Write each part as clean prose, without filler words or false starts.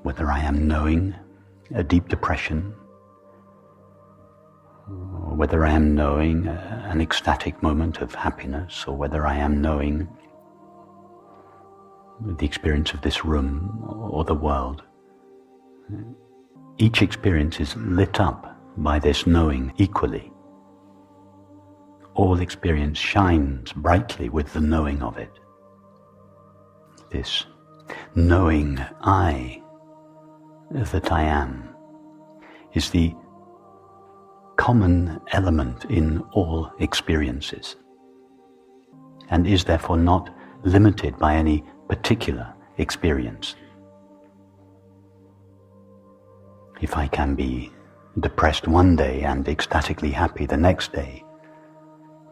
whether I am knowing a deep depression, or whether I am knowing an ecstatic moment of happiness, or whether I am knowing the experience of this room or the world. Each experience is lit up by this knowing equally. All experience shines brightly with the knowing of it. This knowing I, that I am, is the common element in all experiences, and is therefore not limited by any particular experience. If I can be depressed one day and ecstatically happy the next day,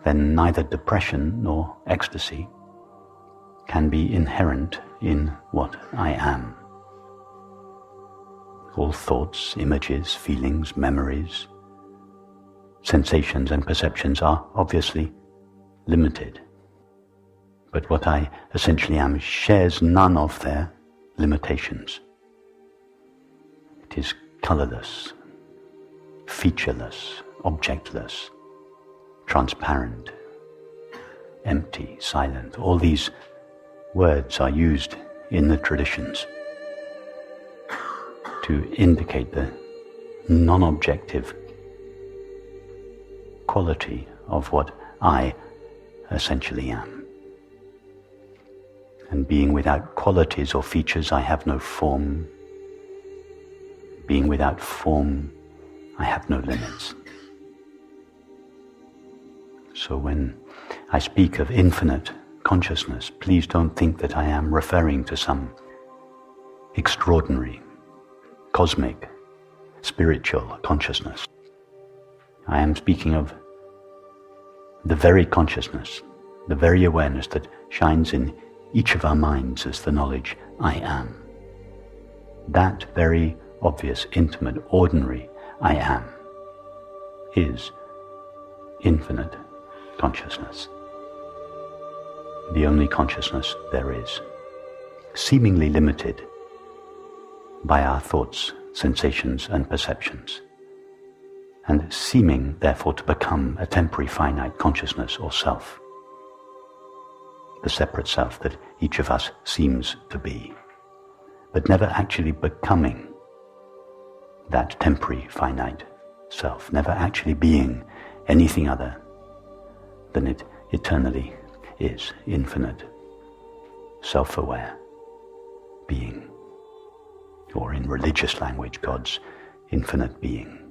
then neither depression nor ecstasy can be inherent in what I am. All thoughts, images, feelings, memories, sensations and perceptions are obviously limited. But what I essentially am shares none of their limitations. It is colorless, featureless, objectless, transparent, empty, silent. All these words are used in the traditions to indicate the non-objective quality of what I essentially am. And being without qualities or features, I have no form. Being without form, I have no limits. So when I speak of infinite consciousness, please don't think that I am referring to some extraordinary, cosmic, spiritual consciousness. I am speaking of the very consciousness, the very awareness that shines in each of our minds as the knowledge I am. That very obvious, intimate, ordinary I am is infinite consciousness. The only consciousness there is, seemingly limited by our thoughts, sensations and perceptions, and seeming therefore to become a temporary finite consciousness or self, the separate self that each of us seems to be, but never actually becoming that temporary finite self, never actually being anything other than it eternally is, infinite, self-aware being, or in religious language, God's infinite being.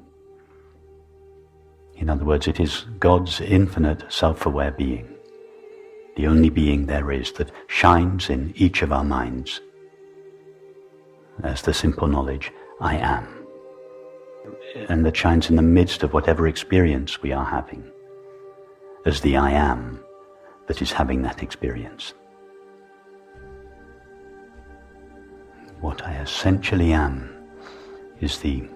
In other words, it is God's infinite self-aware being, the only being there is that shines in each of our minds as the simple knowledge I am, and that shines in the midst of whatever experience we are having as the I am that is having that experience. What I essentially am is the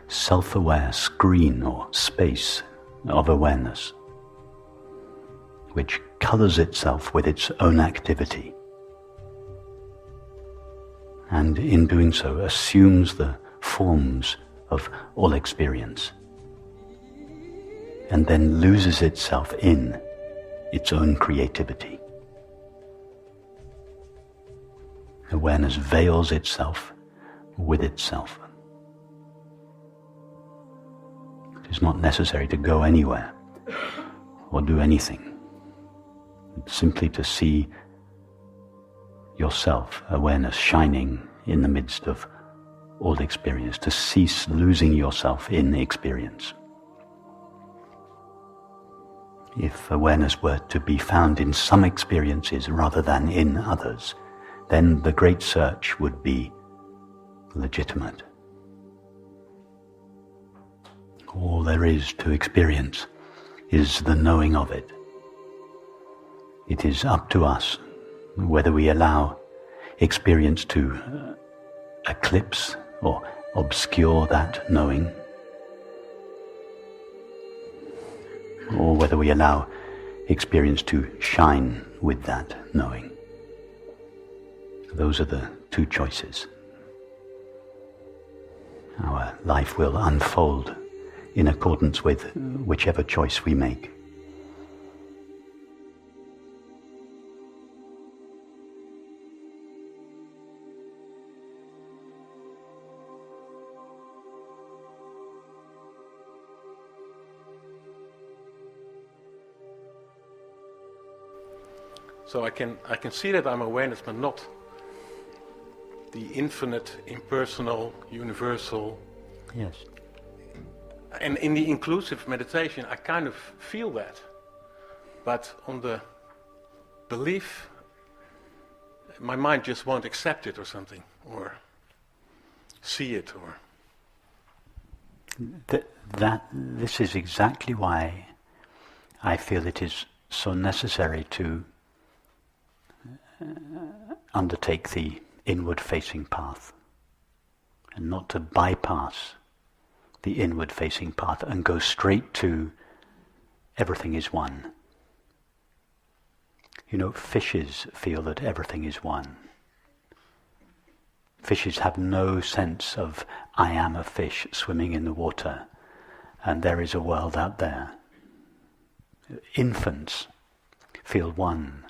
self-aware screen or space of awareness which colors itself with its own activity, and in doing so assumes the forms of all experience, and then loses itself in its own creativity. Awareness veils itself with itself. It is not necessary to go anywhere or do anything. It's simply to see yourself, awareness shining in the midst of all experience, to cease losing yourself in experience. If awareness were to be found in some experiences rather than in others, then the great search would be legitimate. All there is to experience is the knowing of it. It is up to us whether we allow experience to eclipse or obscure that knowing, or whether we allow experience to shine with that knowing. Those are the two choices. Our life will unfold in accordance with whichever choice we make. So I can see that I'm awareness, but not the infinite, impersonal, universal. Yes. And in the inclusive meditation, I kind of feel that. But on the belief, my mind just won't accept it or something, or see it, or... This is exactly why I feel it is so necessary to undertake the inward-facing path, and not to bypass the inward-facing path and go straight to everything is one. You know, fishes feel that everything is one. Fishes have no sense of, I am a fish swimming in the water, and there is a world out there. Infants feel one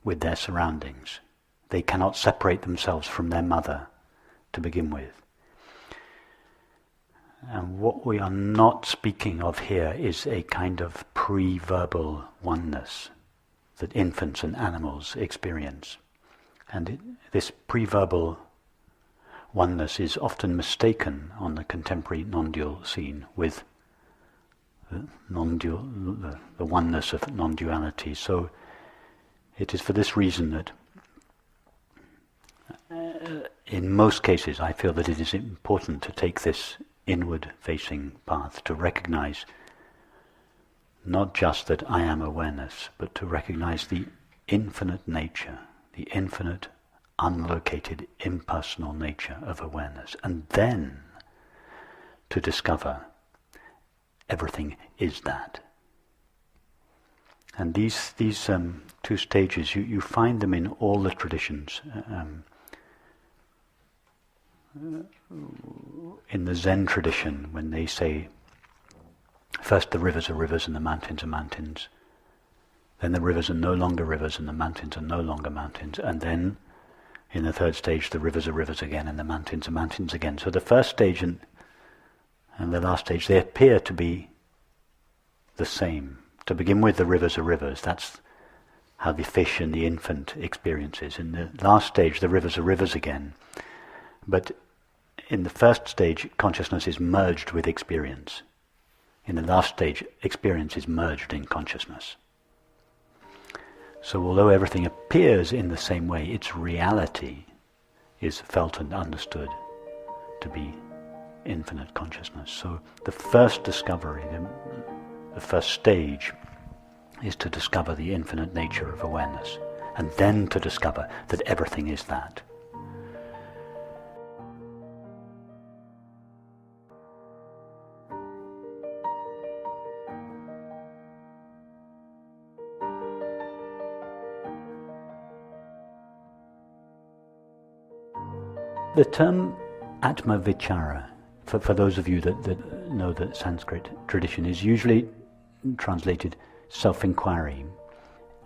with their surroundings. They cannot separate themselves from their mother to begin with. And what we are not speaking of here is a kind of pre-verbal oneness that infants and animals experience. And this pre-verbal oneness is often mistaken on the contemporary non-dual scene with the oneness of non-duality. So it is for this reason that in most cases I feel that it is important to take this inward-facing path, to recognize not just that I am awareness, but to recognize the infinite nature, the infinite, unlocated, impersonal nature of awareness, and then to discover everything is that. And these two stages, you find them in all the traditions. In the Zen tradition, when they say, first the rivers are rivers and the mountains are mountains, then the rivers are no longer rivers and the mountains are no longer mountains, and then in the third stage the rivers are rivers again and the mountains are mountains again. So the first stage and the last stage, they appear to be the same. To begin with, the rivers are rivers. That's how the fish and the infant experiences. In the last stage, the rivers are rivers again. But in the first stage, consciousness is merged with experience. In the last stage, experience is merged in consciousness. So although everything appears in the same way, its reality is felt and understood to be infinite consciousness. So the first discovery, the first stage, is to discover the infinite nature of awareness, and then to discover that everything is that. The term Atma Vichara, for those of you that know the Sanskrit tradition, is usually translated self-inquiry.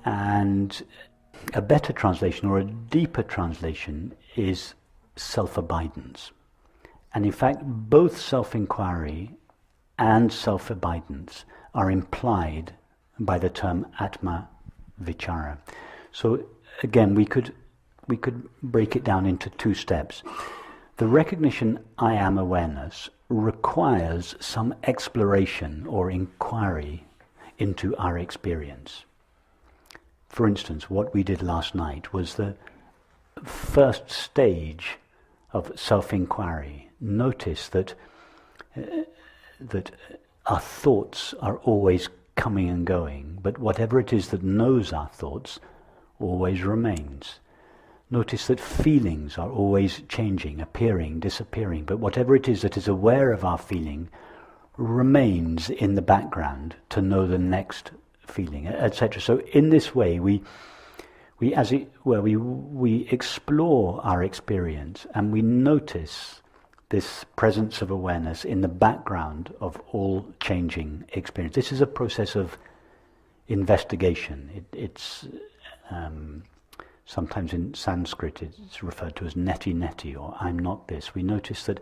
And a better translation, or a deeper translation, is self-abidance. And in fact, both self-inquiry and self-abidance are implied by the term Atma Vichara. So again, we could break it down into two steps. The recognition I am awareness requires some exploration or inquiry into our experience. For instance, what we did last night was the first stage of self-inquiry. Notice that our thoughts are always coming and going, but whatever it is that knows our thoughts always remains. Notice that feelings are always changing, appearing, disappearing, but whatever it is that is aware of our feeling remains in the background to know the next feeling, etc. So in this way we we, as it were, we explore our experience and we notice this presence of awareness in the background of all changing experience. This is a process of investigation. It's sometimes in Sanskrit it's referred to as neti neti, or I'm not this. We notice that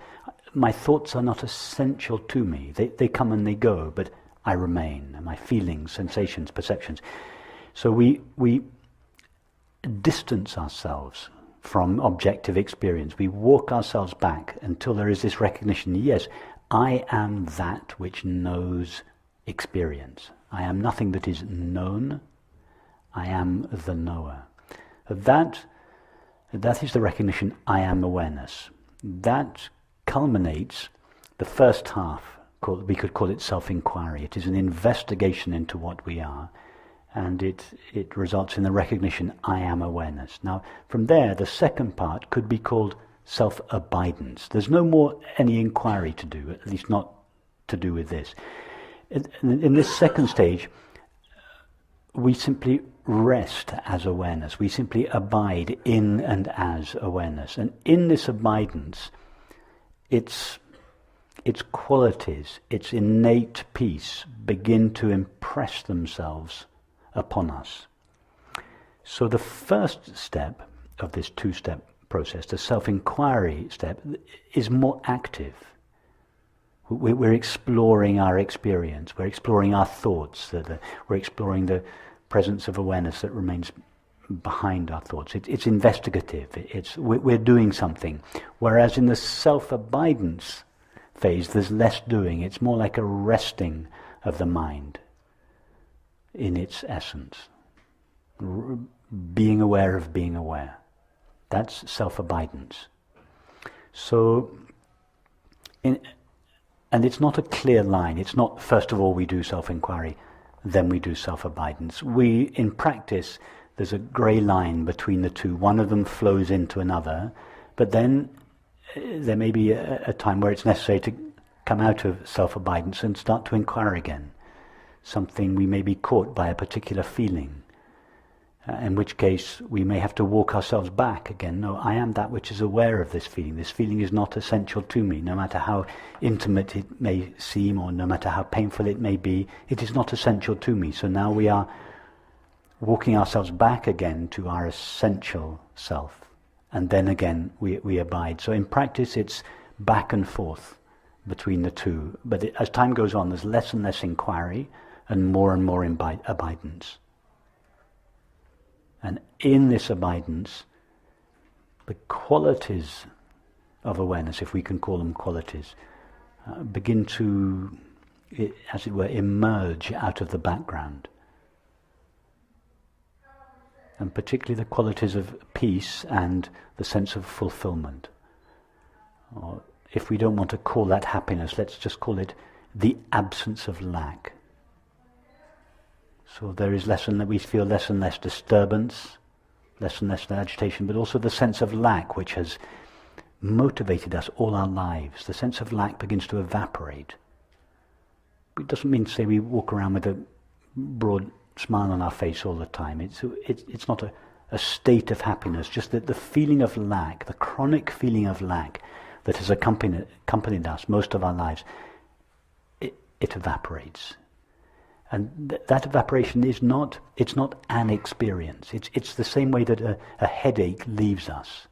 my thoughts are not essential to me. They come and they go, but I remain. My feelings, sensations, perceptions. So we distance ourselves from objective experience. We walk ourselves back until there is this recognition, yes, I am that which knows experience. I am nothing that is known. I am the knower. That is the recognition, I am awareness. That culminates the first half, we could call it self-inquiry. It is an investigation into what we are, and it results in the recognition, I am awareness. Now, from there, the second part could be called self-abidance. There's no more any inquiry to do, at least not to do with this. In this second stage, we simply rest as awareness. We simply abide in and as awareness. And in this abidance, its qualities, its innate peace begin to impress themselves upon us. So the first step of this two-step process, the self-inquiry step, is more active. We're exploring our experience, we're exploring our thoughts, we're exploring the presence of awareness that remains behind our thoughts. It's investigative, we're doing something. Whereas in the self-abidance phase, there's less doing. It's more like a resting of the mind in its essence. Being aware of being aware. That's self-abidance. So, and it's not a clear line. It's not, first of all, we do self-inquiry, then we do self-abidance. In practice, there's a grey line between the two. One of them flows into another, but then there may be a time where it's necessary to come out of self-abidance and start to inquire again. Something we may be caught by a particular feeling, in which case we may have to walk ourselves back again. No, I am that which is aware of this feeling. This feeling is not essential to me, no matter how intimate it may seem or no matter how painful it may be. It is not essential to me. So now we are walking ourselves back again to our essential self. And then again we abide. So in practice it's back and forth between the two. But as time goes on, there's less and less inquiry and more abidance. And in this abidance, the qualities of awareness, if we can call them qualities, begin to, as it were, emerge out of the background. And particularly the qualities of peace and the sense of fulfillment. Or if we don't want to call that happiness, let's just call it the absence of lack. So there is we feel less and less disturbance, less and less agitation, but also the sense of lack which has motivated us all our lives. The sense of lack begins to evaporate. It doesn't mean to say we walk around with a broad smile on our face all the time. It's not a state of happiness, just that the feeling of lack, the chronic feeling of lack that has accompanied us most of our lives, it evaporates. And that evaporation it's not an experience. It's the same way that a headache leaves us.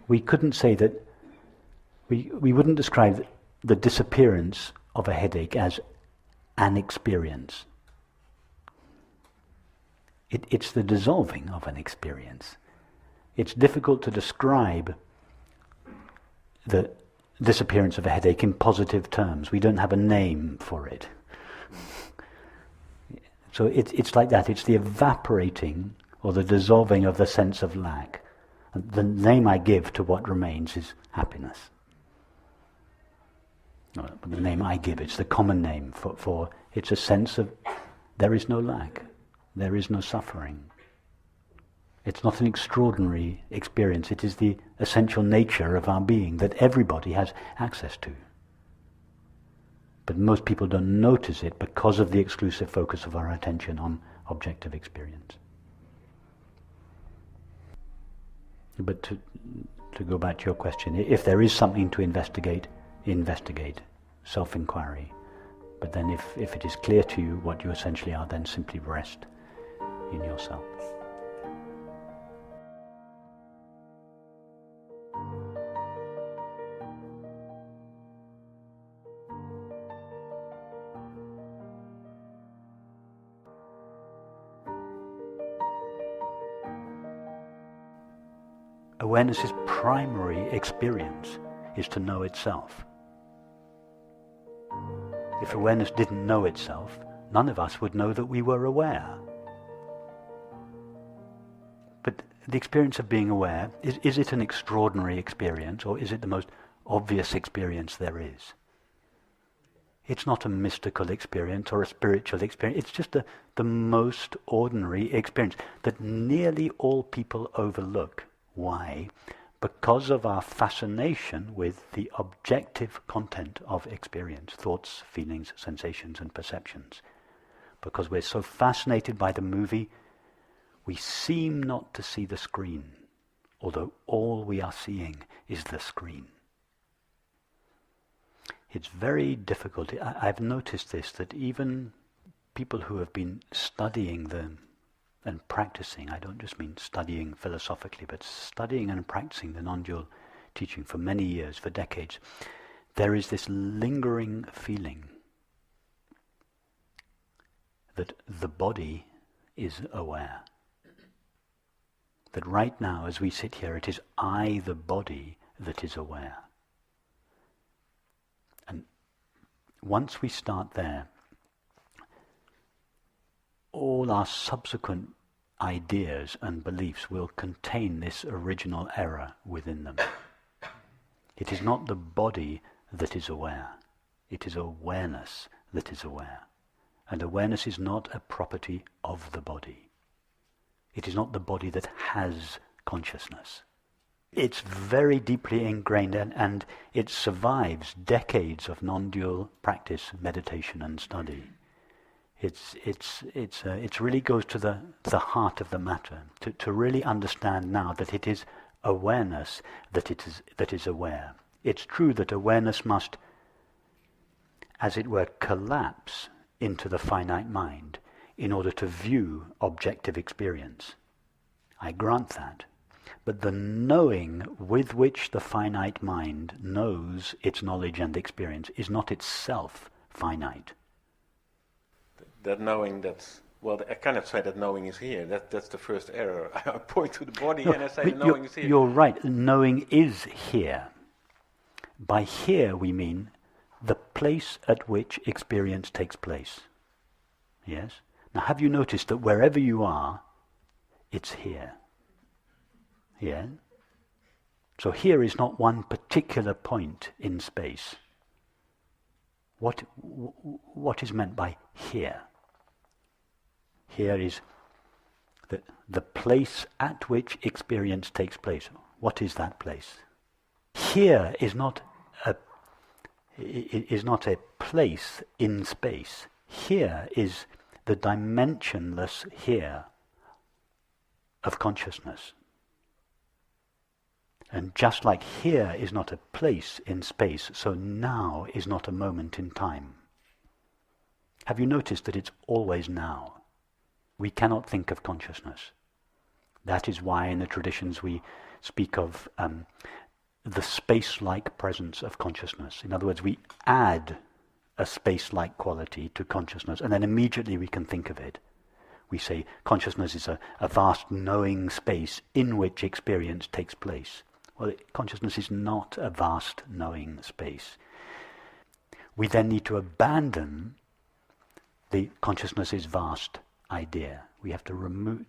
We couldn't say that, we wouldn't describe the disappearance of a headache as an experience. It's the dissolving of an experience. It's difficult to describe the disappearance of a headache in positive terms. We don't have a name for it. So it's like that. It's the evaporating or the dissolving of the sense of lack. And the name I give to what remains is happiness. No, the name I give, it's the common name for it's a sense of there is no lack, there is no suffering. It's not an extraordinary experience. It is the essential nature of our being that everybody has access to. But most people don't notice it because of the exclusive focus of our attention on objective experience. But to go back to your question, if there is something to investigate, investigate, self-inquiry. But then if it is clear to you what you essentially are, then simply rest in yourself. Awareness's primary experience is to know itself. If awareness didn't know itself, none of us would know that we were aware. But the experience of being aware, is it an extraordinary experience, or is it the most obvious experience there is? It's not a mystical experience or a spiritual experience. It's just the most ordinary experience that nearly all people overlook. Why? Because of our fascination with the objective content of experience, thoughts, feelings, sensations, and perceptions. Because we're so fascinated by the movie, we seem not to see the screen, although all we are seeing is the screen. It's very difficult. I've noticed this, that even people who have been studying and practicing, I don't just mean studying philosophically, but studying and practicing the non-dual teaching for many years, for decades, there is this lingering feeling that the body is aware. That right now, as we sit here, it is I, the body, that is aware. And once we start there, all our subsequent ideas and beliefs will contain this original error within them. It is not the body that is aware. It is awareness that is aware. And awareness is not a property of the body. It is not the body that has consciousness. It's very deeply ingrained, and it survives decades of non-dual practice, meditation and study. It really goes to the heart of the matter, to really understand now that it is awareness that is aware. It's true that awareness must, as it were, collapse into the finite mind in order to view objective experience. I grant that. But the knowing with which the finite mind knows its knowledge and experience is not itself finite. That knowing I cannot say that knowing is here. That's the first error. I point to the body and I say knowing is here. You're right, knowing is here. By here we mean the place at which experience takes place. Yes? Now have you noticed that wherever you are, it's here? Yeah? So here is not one particular point in space. What is meant by here? Here is the place at which experience takes place. What is that place? Here is not a place in space. Here is the dimensionless here of consciousness. And just like here is not a place in space, so now is not a moment in time. Have you noticed that it's always now? We cannot think of consciousness. That is why in the traditions we speak of the space-like presence of consciousness. In other words, we add a space-like quality to consciousness, and then immediately we can think of it. We say consciousness is a vast knowing space in which experience takes place. Well, consciousness is not a vast knowing space. We then need to abandon the consciousness is vast idea. We have to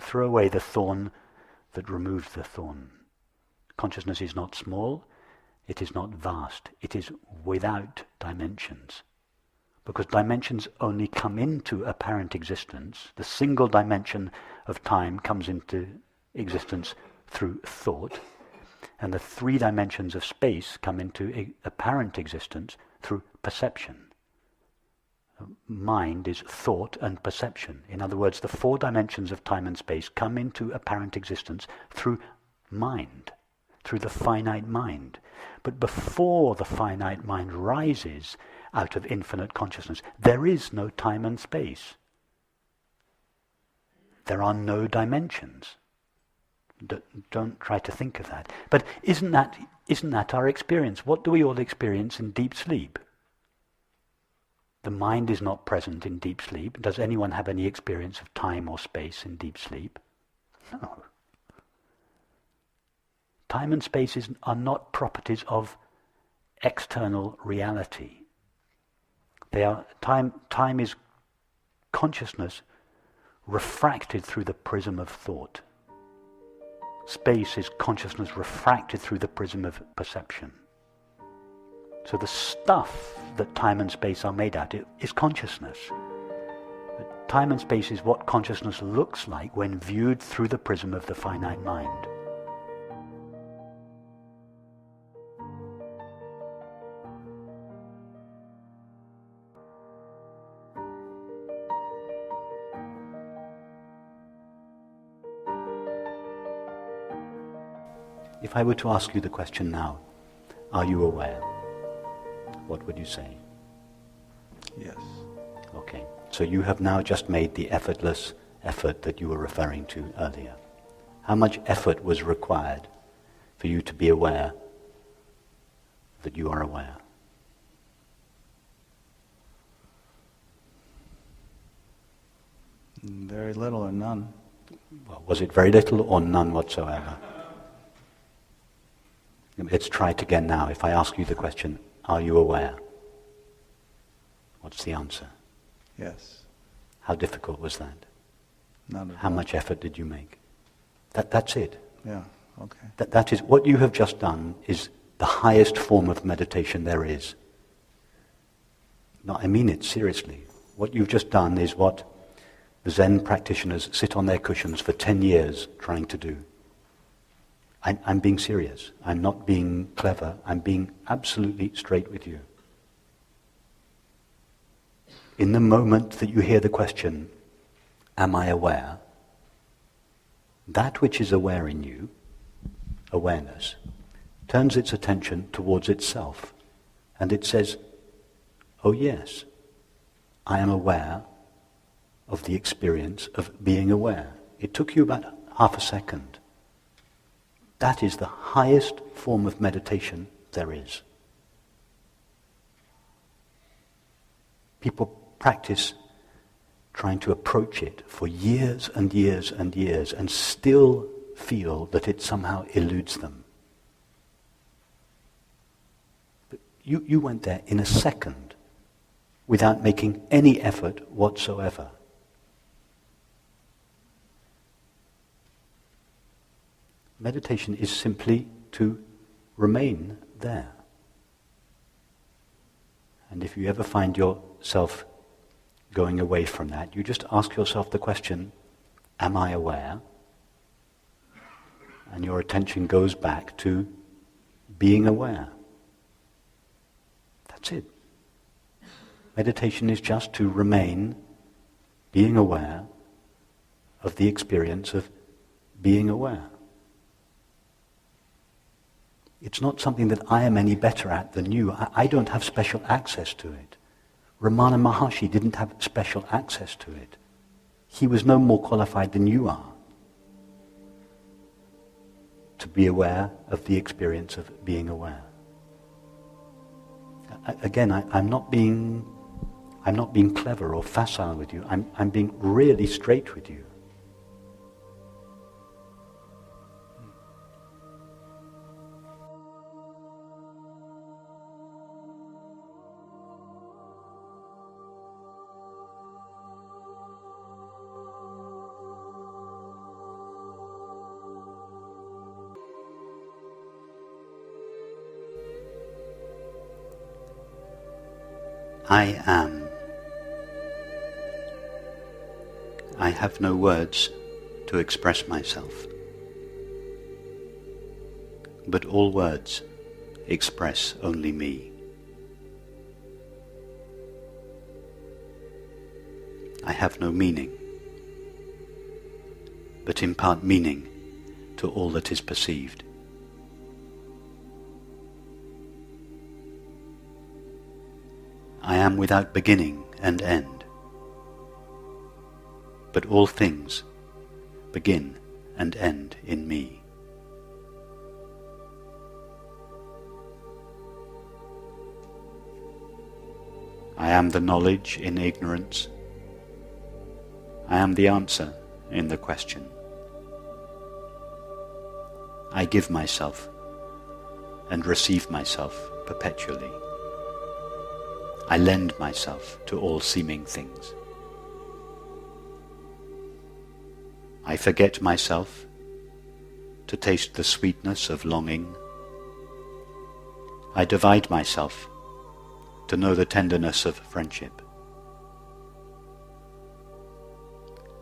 throw away the thorn that removes the thorn. Consciousness is not small, it is not vast, it is without dimensions. Because dimensions only come into apparent existence. The single dimension of time comes into existence through thought, and the three dimensions of space come into apparent existence through perception. Mind is thought and perception. In other words, the four dimensions of time and space come into apparent existence through mind, through the finite mind. But before the finite mind rises out of infinite consciousness, there is no time and space. There are no dimensions. Don't try to think of that. But isn't that our experience? What do we all experience in deep sleep? The mind is not present in deep sleep. Does anyone have any experience of time or space in deep sleep? No. Time and space are not properties of external reality. Time is consciousness refracted through the prism of thought. Space is consciousness refracted through the prism of perception. So the stuff that time and space are made out of is consciousness. But time and space is what consciousness looks like when viewed through the prism of the finite mind. If I were to ask you the question now, are you aware? What would you say? Yes. Okay. So you have now just made the effortless effort that you were referring to earlier. How much effort was required for you to be aware that you are aware? Very little or none. Well, was it very little or none whatsoever? Let's try it again now. If I ask you the question, are you aware? What's the answer? Yes. How difficult was that? None at How all. much effort did you make? That's it. Yeah, okay. That is what you have just done is the highest form of meditation there is. No, I mean it seriously. What you've just done is what the Zen practitioners sit on their cushions for 10 years trying to do. I'm being serious. I'm not being clever. I'm being absolutely straight with you. In the moment that you hear the question, am I aware? That which is aware in you, awareness, turns its attention towards itself. And it says, oh yes, I am aware of the experience of being aware. It took you about half a second. That is the highest form of meditation there is. People practice trying to approach it for years and years and years and still feel that it somehow eludes them. But you went there in a second without making any effort whatsoever. Meditation is simply to remain there. And if you ever find yourself going away from that, you just ask yourself the question, am I aware? And your attention goes back to being aware. That's it. Meditation is just to remain being aware of the experience of being aware. It's not something that I am any better at than you. I don't have special access to it. Ramana Maharshi didn't have special access to it. He was no more qualified than you are to be aware of the experience of being aware. Again, I'm not being clever or facile with you. I'm being really straight with you. I am. I have no words to express myself, but all words express only me. I have no meaning, but impart meaning to all that is perceived. I am without beginning and end, but all things begin and end in me. I am the knowledge in ignorance. I am the answer in the question. I give myself and receive myself perpetually. I lend myself to all seeming things. I forget myself to taste the sweetness of longing. I divide myself to know the tenderness of friendship.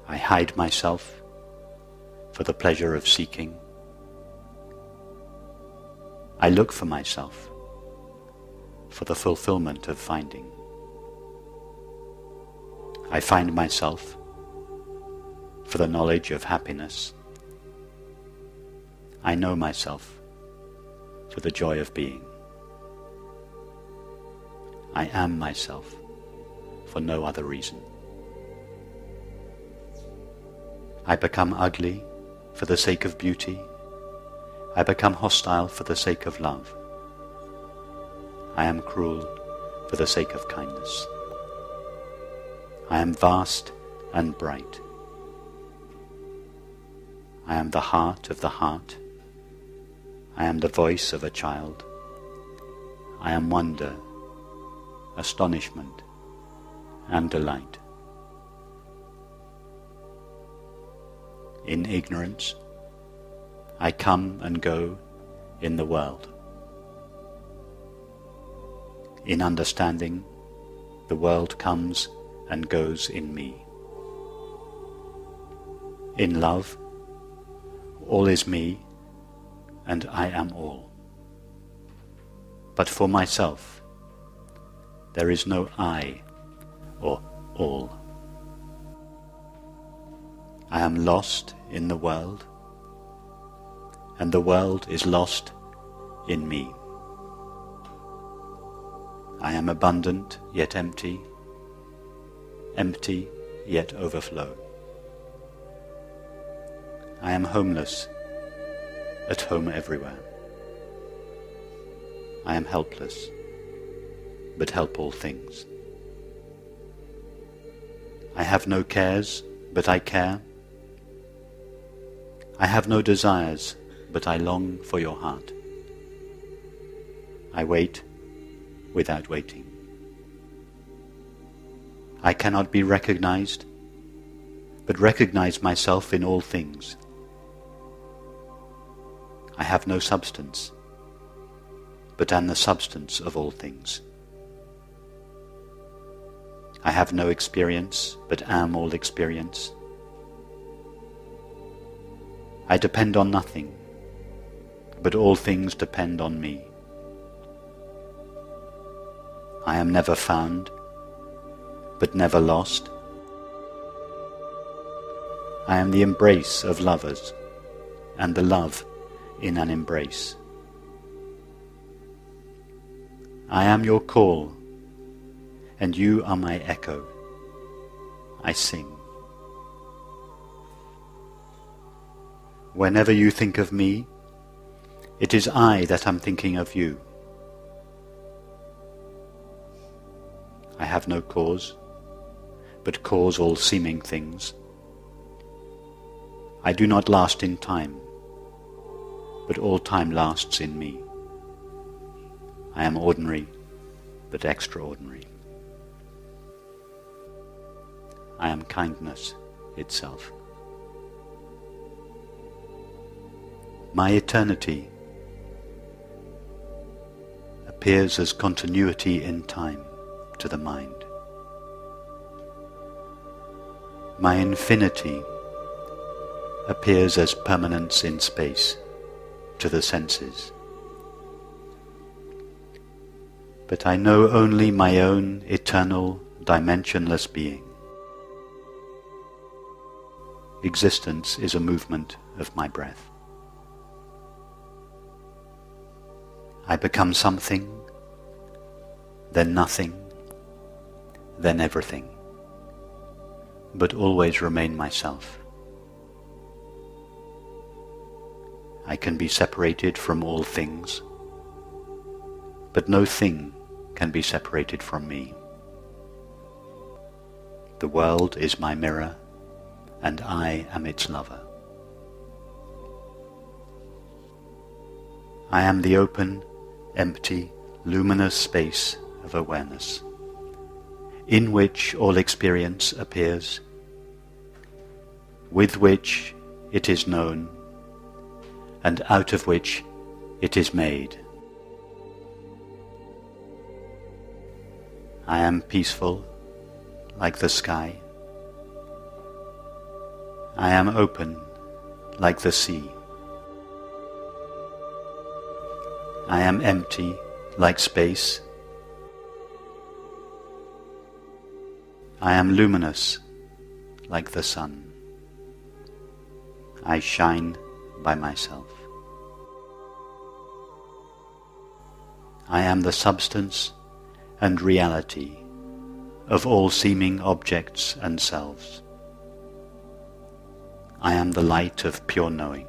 I hide myself for the pleasure of seeking. I look for myself for the fulfillment of finding. I find myself for the knowledge of happiness. I know myself for the joy of being. I am myself for no other reason. I become ugly for the sake of beauty. I become hostile for the sake of love. I am cruel for the sake of kindness. I am vast and bright. I am the heart of the heart. I am the voice of a child. I am wonder, astonishment, and delight. In ignorance, I come and go in the world. In understanding, the world comes and goes in me. In love, all is me, and I am all. But for myself, there is no I or all. I am lost in the world, and the world is lost in me. I am abundant yet empty, empty yet overflow. I am homeless, at home everywhere. I am helpless, but help all things. I have no cares, but I care. I have no desires, but I long for your heart. I wait without waiting. I cannot be recognized, but recognize myself in all things. I have no substance, but am the substance of all things. I have no experience, but am all experience. I depend on nothing, but all things depend on me. I am never found, but never lost. I am the embrace of lovers, and the love in an embrace. I am your call, and you are my echo. I sing. Whenever you think of me, it is I that am thinking of you. I have no cause, but cause all seeming things. I do not last in time, but all time lasts in me. I am ordinary, but extraordinary. I am kindness itself. My eternity appears as continuity in time to the mind. My infinity appears as permanence in space to the senses. But I know only my own eternal, dimensionless being. Existence is a movement of my breath. I become something, then nothing, then everything, but always remain myself. I can be separated from all things, but no thing can be separated from me. The world is my mirror, and I am its lover. I am the open, empty, luminous space of awareness, in which all experience appears, with which it is known, and out of which it is made. I am peaceful like the sky. I am open like the sea. I am empty like space. I am luminous like the sun. I shine by myself. I am the substance and reality of all seeming objects and selves. I am the light of pure knowing.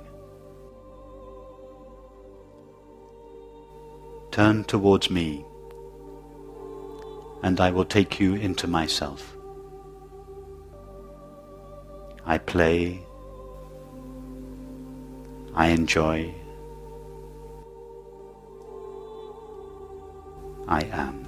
Turn towards me, and I will take you into myself. I play, I enjoy, I am.